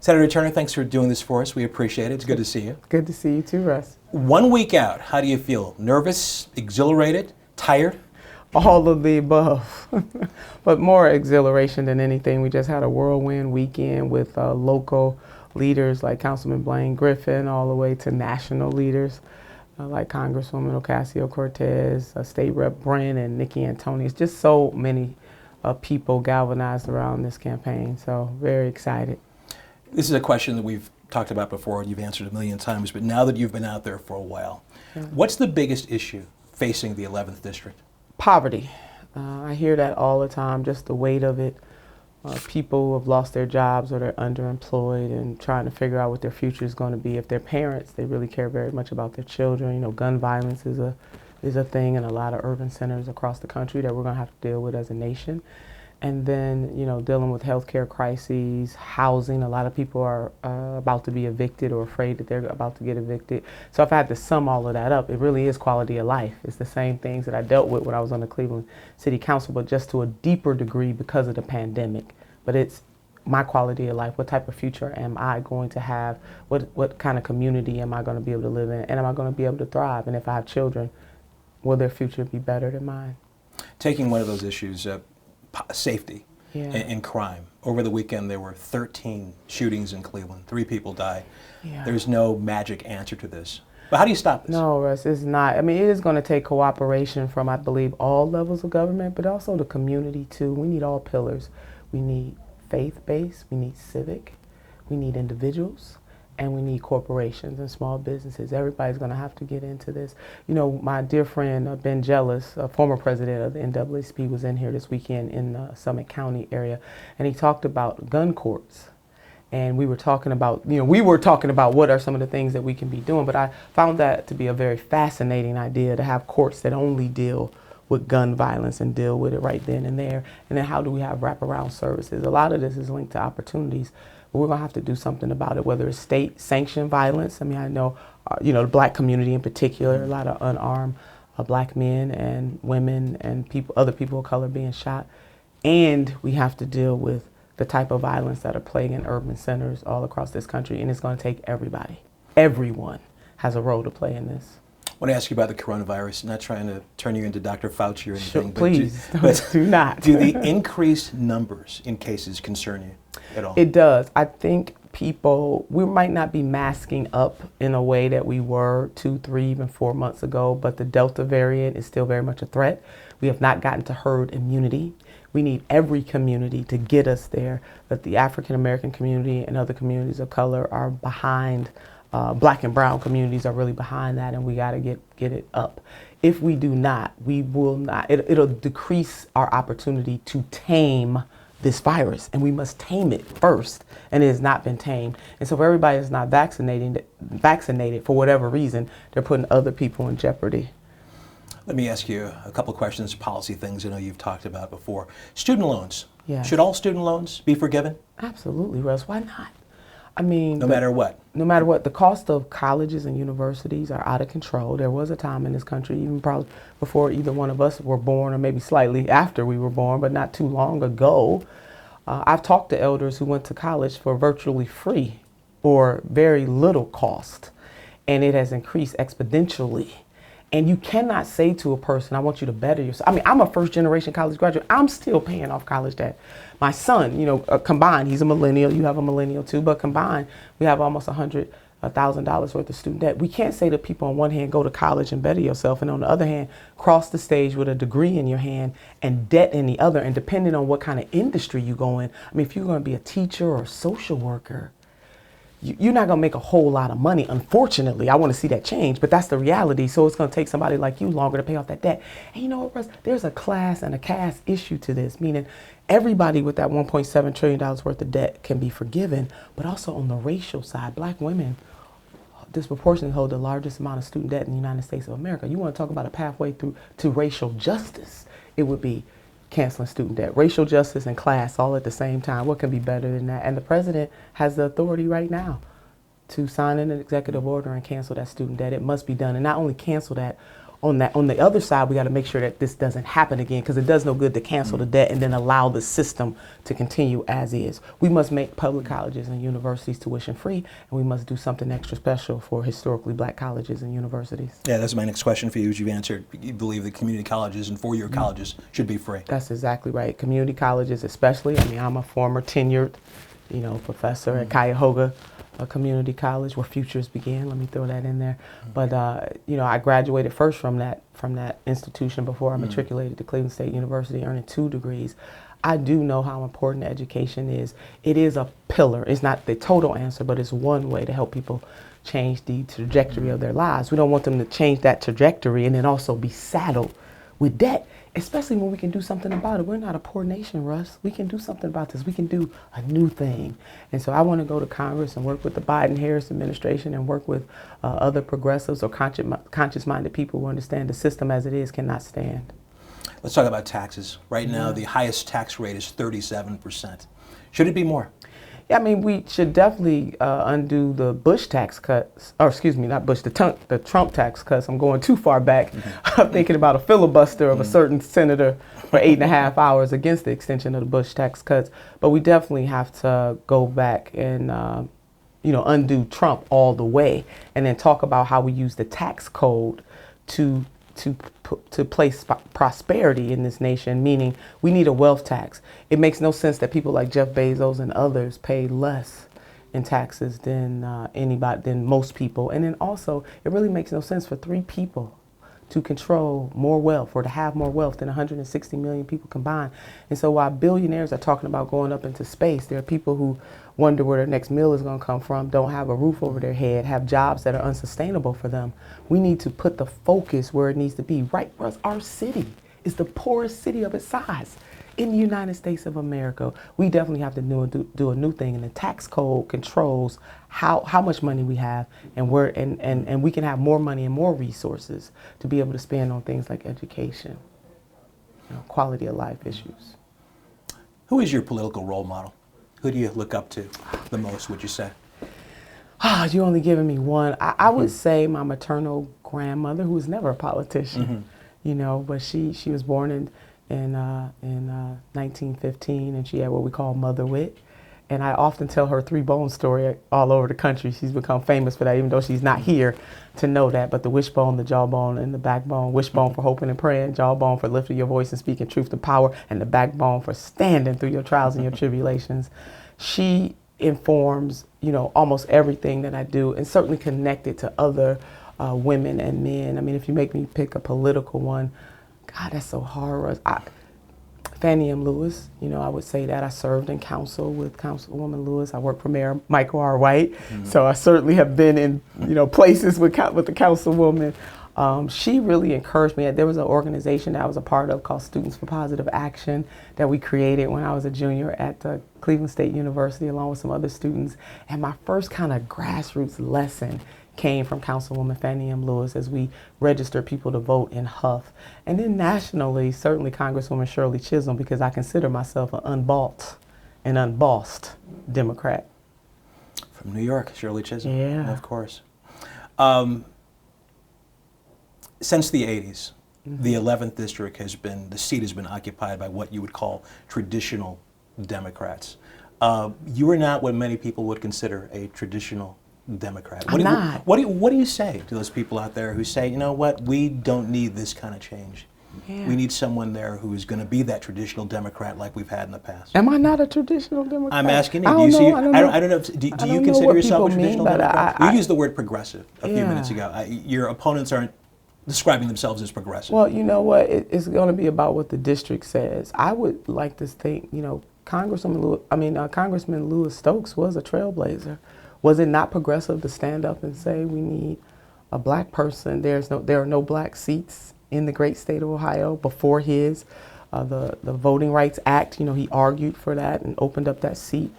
Senator Turner, thanks for doing this for us. We appreciate it. It's good to see you. Good to see you too, Russ. 1 week out, how do you feel? Nervous, exhilarated, tired? All of the above, but more exhilaration than anything. We just had a whirlwind weekend with local leaders like Councilman Blaine Griffin, all the way to national leaders like Congresswoman Ocasio-Cortez, State Rep Brent, and Nikki Antonius. Just so many people galvanized around this campaign. So very excited. This is a question that we've talked about before and you've answered a million times, but now that you've been out there for a while, what's the biggest issue facing the 11th District? Poverty. I hear that all the time, just the weight of it. People who have lost their jobs or they're underemployed and trying to figure out what their future is going to be. If they're parents, they really care very much about their children. You know, gun violence is a thing in a lot of urban centers across the country that we're going to have to deal with as a nation. And then, you know, dealing with healthcare crises, housing. A lot of people are about to be evicted or afraid that they're about to get evicted. So if I had to sum all of that up, it really is quality of life. It's the same things that I dealt with when I was on the Cleveland City Council, but just to a deeper degree because of the pandemic. But it's my quality of life. What type of future am I going to have? What kind of community am I going to be able to live in? And am I going to be able to thrive? And if I have children, will their future be better than mine? Taking one of those issues, safety and crime. Over the weekend, there were 13 shootings in Cleveland. 3 people died. There's no magic answer to this. But how do you stop this? No, Russ, it's not. I mean, it is going to take cooperation from, I believe, all levels of government, but also the community, too. We need all pillars. We need faith-based, we need civic, we need individuals, and we need corporations and small businesses. Everybody's going to have to get into this. You know, my dear friend Ben Jealous, a former president of the NAACP, was in here this weekend in the Summit County area, and he talked about gun courts. And we were talking about, what are some of the things that we can be doing, but I found that to be a very fascinating idea, to have courts that only deal with gun violence and deal with it right then and there. And then how do we have wraparound services? A lot of this is linked to opportunities. But we're going to have to do something about it, whether it's state-sanctioned violence. I mean, I know, the black community in particular, a lot of unarmed black men and women and other people of color being shot. And we have to deal with the type of violence that are plaguing urban centers all across this country. And it's going to take everybody. Everyone has a role to play in this. I want to ask you about the coronavirus. I'm not trying to turn you into Dr. Fauci or anything. Sure, please, but do not. Do the increased numbers in cases concern you at all? It does. I think we might not be masking up in a way that we were 2, 3, even 4 months ago, but the Delta variant is still very much a threat. We have not gotten to herd immunity. We need every community to get us there, that the African American community and other communities of color are behind. Black and brown communities are really behind that, and we got to get it up. If we do not, we will not. It'll decrease our opportunity to tame this virus, and we must tame it first, and it has not been tamed. And so if everybody is not vaccinated for whatever reason, they're putting other people in jeopardy. Let me ask you a couple of questions, policy things I know you've talked about before. Student loans. Yes. Should all student loans be forgiven? Absolutely, Russ. Why not? I mean, no matter what. No matter what, the cost of colleges and universities are out of control. There was a time in this country, even probably before either one of us were born, or maybe slightly after we were born, but not too long ago. I've talked to elders who went to college for virtually free or very little cost, and it has increased exponentially. And you cannot say to a person, I want you to better yourself. I mean, I'm a first-generation college graduate. I'm still paying off college debt. My son, combined, he's a millennial. You have a millennial too, but combined, we have almost $100,000 worth of student debt. We can't say to people on one hand, go to college and better yourself, and on the other hand, cross the stage with a degree in your hand and debt in the other. And depending on what kind of industry you go in, I mean, if you're going to be a teacher or a social worker, you're not going to make a whole lot of money. Unfortunately, I want to see that change, but that's the reality. So it's going to take somebody like you longer to pay off that debt. And you know what, Russ? There's a class and a caste issue to this, meaning everybody with that $1.7 trillion worth of debt can be forgiven, but also on the racial side, black women disproportionately hold the largest amount of student debt in the United States of America. You want to talk about a pathway to racial justice, it would be canceling student debt, racial justice and class all at the same time. What can be better than that? And the president has the authority right now to sign an executive order and cancel that student debt. It must be done. And not only cancel that, on the other side, we got to make sure that this doesn't happen again, because it does no good to cancel the debt and then allow the system to continue as is. We must make public colleges and universities tuition free, and we must do something extra special for historically black colleges and universities. Yeah, that's my next question for you. As you've answered, you believe that community colleges and four-year colleges should be free. That's exactly right. Community colleges, especially. I mean, I'm a former tenured, professor at Cuyahoga Community College, where futures began. Let me throw that in there. But I graduated first from that institution before I matriculated to Cleveland State University, earning 2 degrees. I do know how important education is. It is a pillar. It's not the total answer, but it's one way to help people change the trajectory of their lives. We don't want them to change that trajectory and then also be saddled with debt, especially when we can do something about it. We're not a poor nation, Russ. We can do something about this. We can do a new thing. And so I want to go to Congress and work with the Biden-Harris administration and work with other progressives or conscious-minded people who understand the system as it is cannot stand. Let's talk about taxes. Right now, the highest tax rate is 37%. Should it be more? Yeah, I mean, we should definitely undo the Bush tax cuts, or excuse me, not Bush, the Trump tax cuts. I'm going too far back. I'm thinking about a filibuster of a certain senator for 8.5 hours against the extension of the Bush tax cuts. But we definitely have to go back and, undo Trump all the way, and then talk about how we use the tax code to place prosperity in this nation, meaning we need a wealth tax. It makes no sense that people like Jeff Bezos and others pay less in taxes than most people. And then also, it really makes no sense for 3 people to control more wealth or to have more wealth than 160 million people combined. And so while billionaires are talking about going up into space, there are people who wonder where their next meal is going to come from, don't have a roof over their head, have jobs that are unsustainable for them. We need to put the focus where it needs to be. Right, Russ, our city is the poorest city of its size in the United States of America. We definitely have to do a new thing, and the tax code controls how much money we have, and we can have more money and more resources to be able to spend on things like education, quality of life issues. Who is your political role model? Who do you look up to the most, would you say? You only giving me one. I would say my maternal grandmother, who was never a politician, but she was born in 1915, and she had what we call mother wit. And I often tell her 3-bone story all over the country. She's become famous for that, even though she's not here to know that. But the wishbone, the jawbone, and the backbone. Wishbone for hoping and praying, jawbone for lifting your voice and speaking truth to power, and the backbone for standing through your trials and your tribulations. She informs, almost everything that I do, and certainly connected to other women and men. I mean, if you make me pick a political one, God, that's so hard. Fannie M. Lewis, I would say that. I served in council with Councilwoman Lewis. I worked for Mayor Michael R. White, so I certainly have been in, places with the Councilwoman. She really encouraged me. There was an organization that I was a part of called Students for Positive Action that we created when I was a junior at Cleveland State University, along with some other students. And my first kind of grassroots lesson came from Councilwoman Fannie M. Lewis as we registered people to vote in Huff. And then nationally, certainly Congresswoman Shirley Chisholm, because I consider myself an unbought and unbossed Democrat. From New York, Shirley Chisholm. Yeah. Of course. Since the 80s, the 11th district the seat has been occupied by what you would call traditional Democrats. You are not what many people would consider a traditional Democrat. I'm not. What do you say to those people out there who say, you know what, we don't need this kind of change? Yeah. We need someone there who is going to be that traditional Democrat like we've had in the past. Am I not a traditional Democrat? I'm asking you. I don't know. Do you consider yourself a traditional mean, Democrat? You used the word progressive a few minutes ago. Your opponents aren't describing themselves as progressive. Well, you know what? It's going to be about what the district says. I would like to think, Congressman Louis Stokes was a trailblazer. Was it not progressive to stand up and say we need a black person? There are no black seats in the great state of Ohio before his the Voting Rights Act. He argued for that and opened up that seat.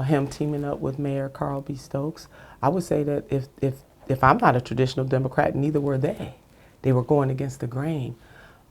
Him teaming up with Mayor Carl B. Stokes. I would say that if I'm not a traditional Democrat, neither were they. They were going against the grain.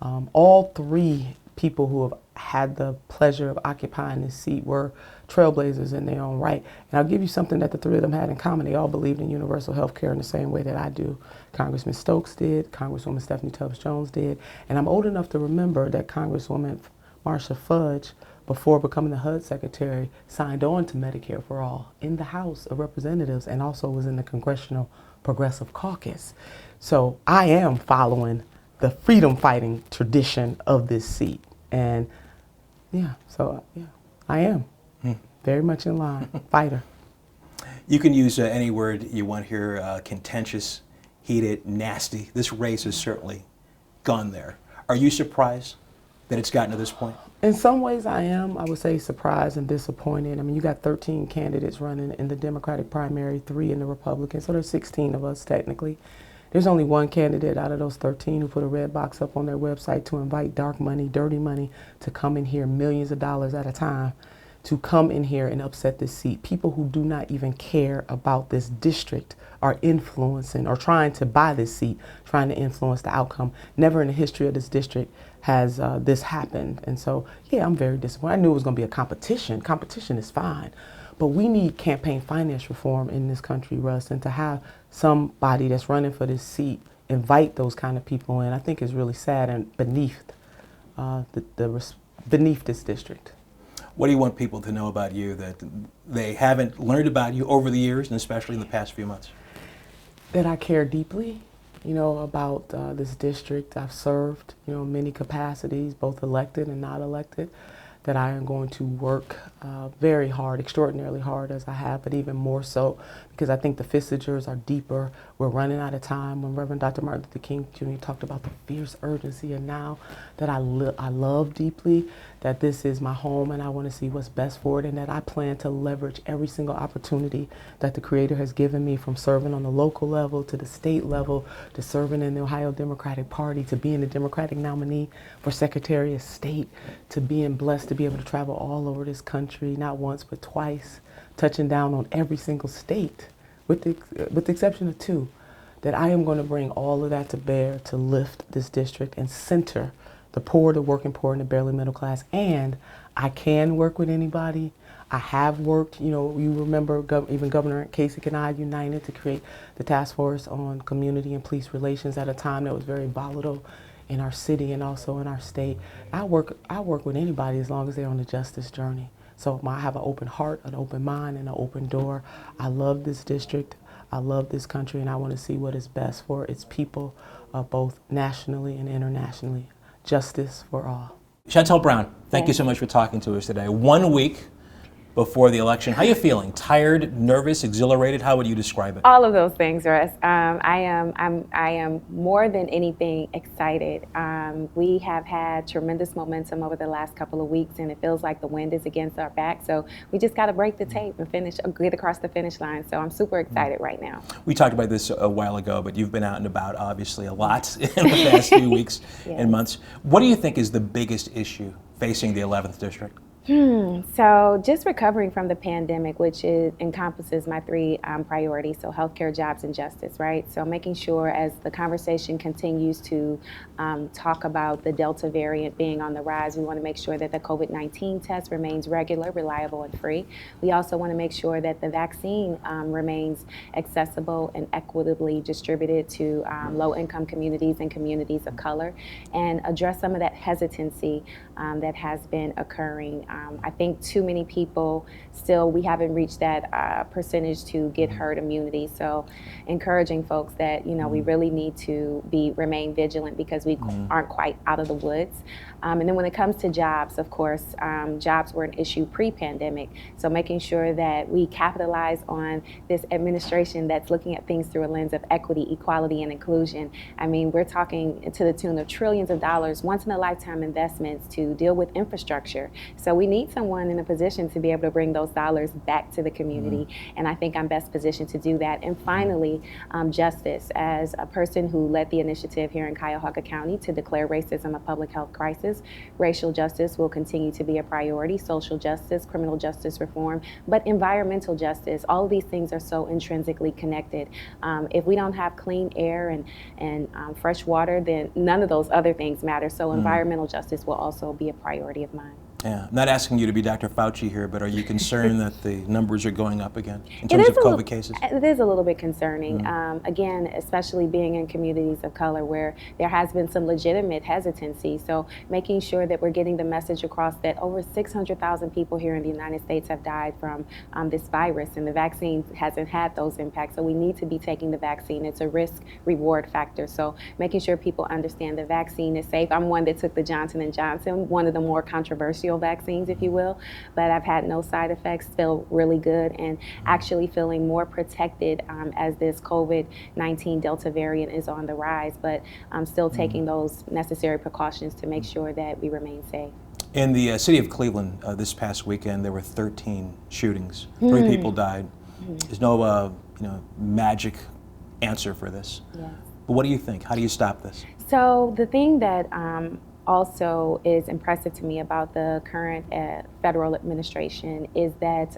All 3 people who have had the pleasure of occupying this seat were trailblazers in their own right. And I'll give you something that the three of them had in common. They all believed in universal health care in the same way that I do. Congressman Stokes did, Congresswoman Stephanie Tubbs Jones did, and I'm old enough to remember that Congresswoman Marcia Fudge, before becoming the HUD secretary, signed on to Medicare for All in the House of Representatives and also was in the Congressional Progressive Caucus. So I am following the freedom fighting tradition of this seat. And yeah, I am very much in line, fighter. You can use any word you want here, contentious, heated, nasty. This race has certainly gone there. Are you surprised that it's gotten to this point? In some ways I am. I would say surprised and disappointed. I mean, you got 13 candidates running in the Democratic primary, 3 in the Republican, so there's 16 of us technically. There's only one candidate out of those 13 who put a red box up on their website to invite dark money, dirty money, to come in here, millions of dollars at a time, to come in here and upset this seat. People who do not even care about this district are influencing or trying to buy this seat, trying to influence the outcome. Never in the history of this district has this happened. And so, yeah, I'm very disappointed. I knew it was going to be a competition. Competition is fine. But we need campaign finance reform in this country, Russ, and to have somebody that's running for this seat invite those kind of people in, I think is really sad and beneath beneath this district. What do you want people to know about you that they haven't learned about you over the years, and especially in the past few months? That I care deeply, about this district. I've served, many capacities, both elected and not elected. That I am going to work very hard, extraordinarily hard as I have, but even more so because I think the fissures are deeper. We're running out of time. When Reverend Dr. Martin Luther King Jr. talked about the fierce urgency, and now that I love deeply, that this is my home and I want to see what's best for it, and that I plan to leverage every single opportunity that the Creator has given me, from serving on the local level to the state level to serving in the Ohio Democratic Party to being the Democratic nominee for Secretary of State to being blessed to be able to travel all over this country, not once but twice, touching down on every single state, with the exception of 2, that I am going to bring all of that to bear to lift this district and center the poor, the working poor, and the barely middle class. And I can work with anybody. I have worked, you remember even Governor Kasich and I united to create the task force on community and police relations at a time that was very volatile in our city and also in our state. I work with anybody as long as they're on the justice journey. So I have an open heart, an open mind, and an open door. I love this district. I love this country, and I want to see what is best for its people, both nationally and internationally. Justice for all. Shontel Brown, thank you so much for talking to us today. 1 week before the election, how are you feeling? Tired, nervous, exhilarated? How would you describe it? All of those things, Russ. I am more than anything excited. We have had tremendous momentum over the last couple of weeks, and it feels like the wind is against our back. So we just got to break the tape and get across the finish line. So I'm super excited right now. We talked about this a while ago, but you've been out and about, obviously, a lot in the past few weeks and months. What do you think is the biggest issue facing the 11th district? So just recovering from the pandemic, which encompasses my 3 priorities, so healthcare, jobs, and justice, right? So making sure as the conversation continues to talk about the Delta variant being on the rise, we want to make sure that the COVID-19 test remains regular, reliable, and free. We also want to make sure that the vaccine remains accessible and equitably distributed to low-income communities and communities of color, and address some of that hesitancy that has been occurring. I think too many people still, we haven't reached that percentage to get herd immunity. So encouraging folks that, we really need to remain vigilant because we aren't quite out of the woods. And then when it comes to jobs, of course, jobs were an issue pre-pandemic. So making sure that we capitalize on this administration that's looking at things through a lens of equity, equality, and inclusion. I mean, we're talking to the tune of trillions of dollars, once in a lifetime investments to deal with infrastructure. So we need someone in a position to be able to bring those dollars back to the community, and I think I'm best positioned to do that. And finally, justice. As a person who led the initiative here in Cuyahoga County to declare racism a public health crisis, racial justice will continue to be a priority, social justice, criminal justice reform, but environmental justice. All of these things are so intrinsically connected. If we don't have clean air and fresh water, then none of those other things matter. So environmental justice will also be a priority of mine. Yeah, I'm not asking you to be Dr. Fauci here, but are you concerned that the numbers are going up again in terms of COVID cases? It is a little bit concerning. Again, especially being in communities of color where there has been some legitimate hesitancy. So making sure that we're getting the message across that over 600,000 people here in the United States have died from this virus, and the vaccine hasn't had those impacts. So we need to be taking the vaccine. It's a risk-reward factor. So making sure people understand the vaccine is safe. I'm one that took the Johnson & Johnson, one of the more controversial vaccines, if you will, but I've had no side effects, feel really good, and actually feeling more protected as this COVID-19 Delta variant is on the rise, but I'm still taking those necessary precautions to make sure that we remain safe. In the city of Cleveland this past weekend, there were 13 shootings. 3 people died. There's no magic answer for this. Yes. But what do you think? How do you stop this? So the thing that also is impressive to me about the current federal administration is that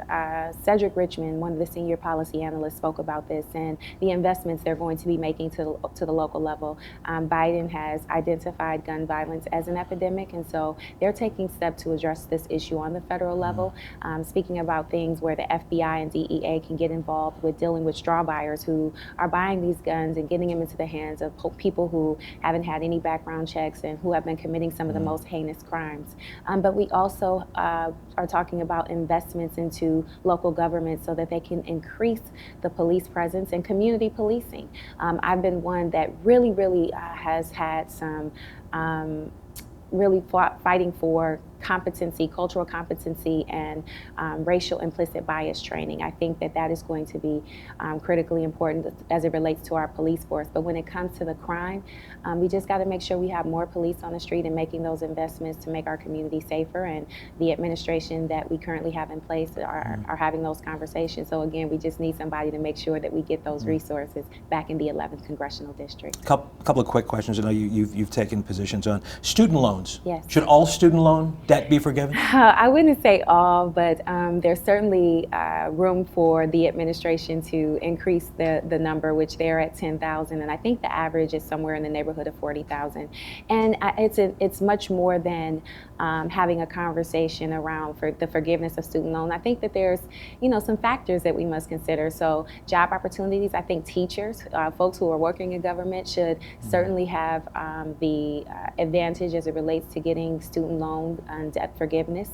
Cedric Richmond, one of the senior policy analysts, spoke about this and the investments they're going to be making to the local level. Biden has identified gun violence as an epidemic, and so they're taking steps to address this issue on the federal level, speaking about things where the FBI and DEA can get involved with dealing with straw buyers who are buying these guns and getting them into the hands of people who haven't had any background checks and who have been committing some of the most heinous crimes. But we also are talking about investments into local government so that they can increase the police presence and community policing. I've been one that really has had some fighting for competency, cultural competency, and racial implicit bias training. I think that is going to be critically important as it relates to our police force. But when it comes to the crime, we just got to make sure we have more police on the street and making those investments to make our community safer. And the administration that we currently have in place are having those conversations. So again, we just need somebody to make sure that we get those resources back in the 11th Congressional District. Couple of quick questions. I know you've taken positions on student loans. Yes. Should all student loan debt be forgiven? I wouldn't say all, but there's certainly room for the administration to increase the number, which they're at 10,000, and I think the average is somewhere in the neighborhood of 40,000. And it's much more than having a conversation around for the forgiveness of student loan. I think that there's some factors that we must consider. So job opportunities. I think teachers, folks who are working in government, should certainly have the advantage as it relates to getting student loan and debt forgiveness.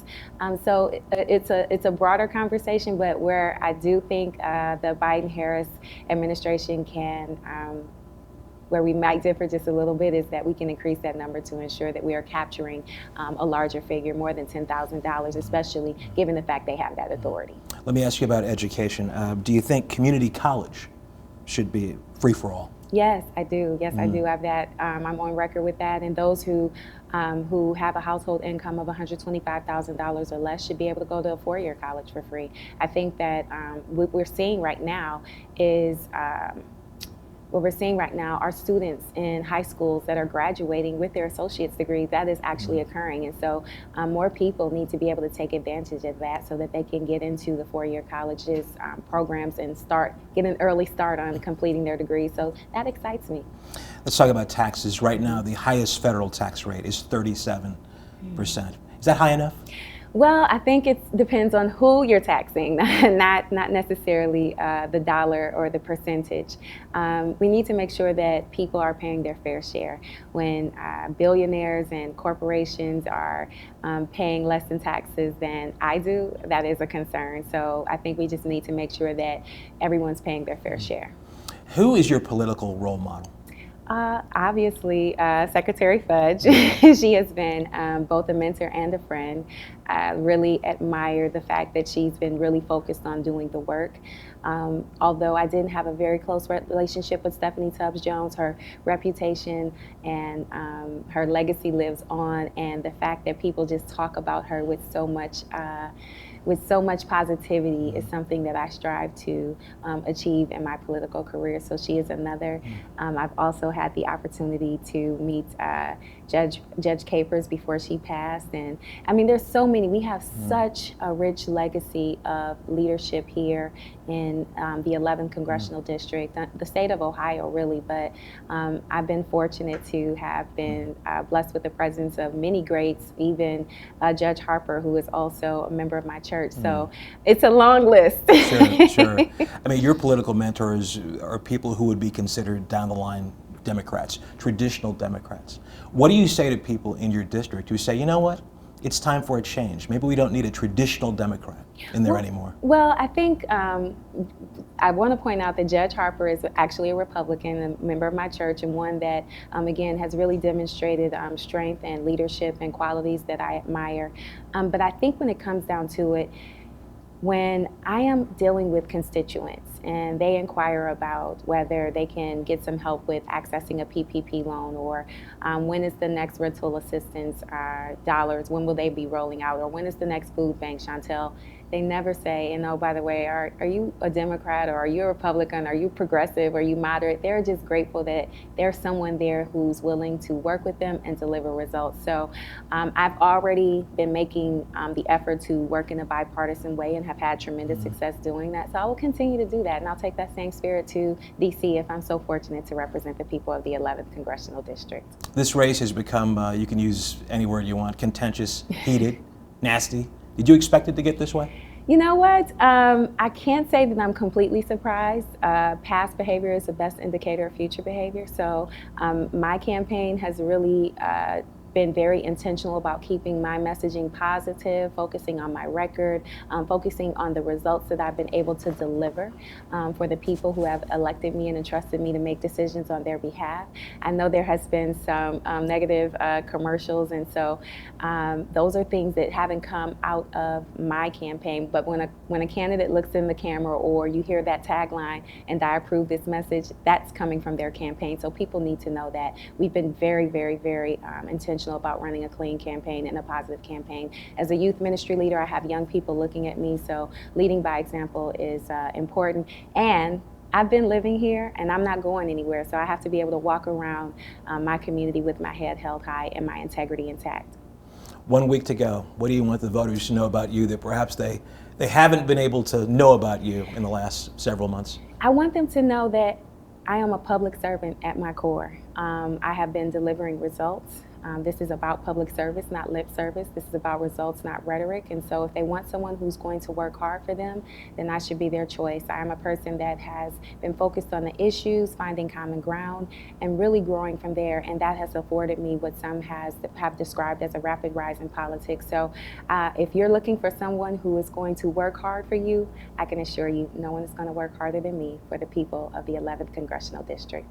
So it's a broader conversation, but where I do think the Biden-Harris administration can, where we might differ just a little bit, is that we can increase that number to ensure that we are capturing a larger figure, more than $10,000, especially given the fact they have that authority. Let me ask you about education. Do you think community college should be free for all? Yes, I do. Yes, I do have that. I'm on record with that. And those who have a household income of $125,000 or less should be able to go to a 4-year college for free. I think that what we're seeing right now is are students in high schools that are graduating with their associate's degree. That is actually occurring. And so more people need to be able to take advantage of that so that they can get into the 4-year colleges programs and get an early start on completing their degree. So that excites me. Let's talk about taxes. Right now, the highest federal tax rate is 37%. Is that high enough? Well, I think it depends on who you're taxing, not necessarily the dollar or the percentage. We need to make sure that people are paying their fair share. When billionaires and corporations are paying less in taxes than I do, that is a concern. So I think we just need to make sure that everyone's paying their fair share. Who is your political role model? Obviously, Secretary Fudge. She has been both a mentor and a friend. I really admire the fact that she's been really focused on doing the work. Although I didn't have a very close relationship with Stephanie Tubbs Jones, her reputation and her legacy lives on, and the fact that people just talk about her with so much positivity is something that I strive to achieve in my political career. So she is another. I've also had the opportunity to meet Judge Capers before she passed. And I mean, there's so many. We have such a rich legacy of leadership here in the 11th Congressional District, the state of Ohio, really. But I've been fortunate to have been blessed with the presence of many greats, even Judge Harper, who is also a member of my church. So it's a long list. Sure. I mean, your political mentors are people who would be considered down the line Democrats, traditional Democrats. What do you say to people in your district who say, you know what, it's time for a change? Maybe we don't need a traditional Democrat in there anymore. Well, I think I want to point out that Judge Harper is actually a Republican, a member of my church, and one that, again, has really demonstrated strength and leadership and qualities that I admire. But I think when it comes down to it, when I am dealing with constituents and they inquire about whether they can get some help with accessing a PPP loan, or when is the next rental assistance dollars, when will they be rolling out, or when is the next food bank, Shontel, they never say, and oh, by the way, are you a Democrat, or are you a Republican, are you progressive, are you moderate? They're just grateful that there's someone there who's willing to work with them and deliver results. So I've already been making the effort to work in a bipartisan way and have had tremendous success doing that. So I will continue to do that, and I'll take that same spirit to D.C. if I'm so fortunate to represent the people of the 11th Congressional District. This race has become, you can use any word you want, contentious, heated, nasty. Did you expect it to get this way? You know what? I can't say that I'm completely surprised. Past behavior is the best indicator of future behavior. So my campaign has really been very intentional about keeping my messaging positive, focusing on my record, focusing on the results that I've been able to deliver for the people who have elected me and entrusted me to make decisions on their behalf. I know there has been some negative commercials, and so those are things that haven't come out of my campaign. But when a candidate looks in the camera, or you hear that tagline, "and I approve this message," that's coming from their campaign. So people need to know that we've been very, very, very intentional about running a clean campaign and a positive campaign. As a youth ministry leader, I have young people looking at me, so leading by example is important. And I've been living here, and I'm not going anywhere, so I have to be able to walk around my community with my head held high and my integrity intact. 1 week to go. What do you want the voters to know about you that perhaps they haven't been able to know about you in the last several months? I want them to know that I am a public servant at my core. I have been delivering results. This is about public service, not lip service. This is about results, not rhetoric. And so if they want someone who's going to work hard for them, then I should be their choice. I am a person that has been focused on the issues, finding common ground, and really growing from there. And that has afforded me what some have described as a rapid rise in politics. So if you're looking for someone who is going to work hard for you, I can assure you no one is going to work harder than me for the people of the 11th Congressional District.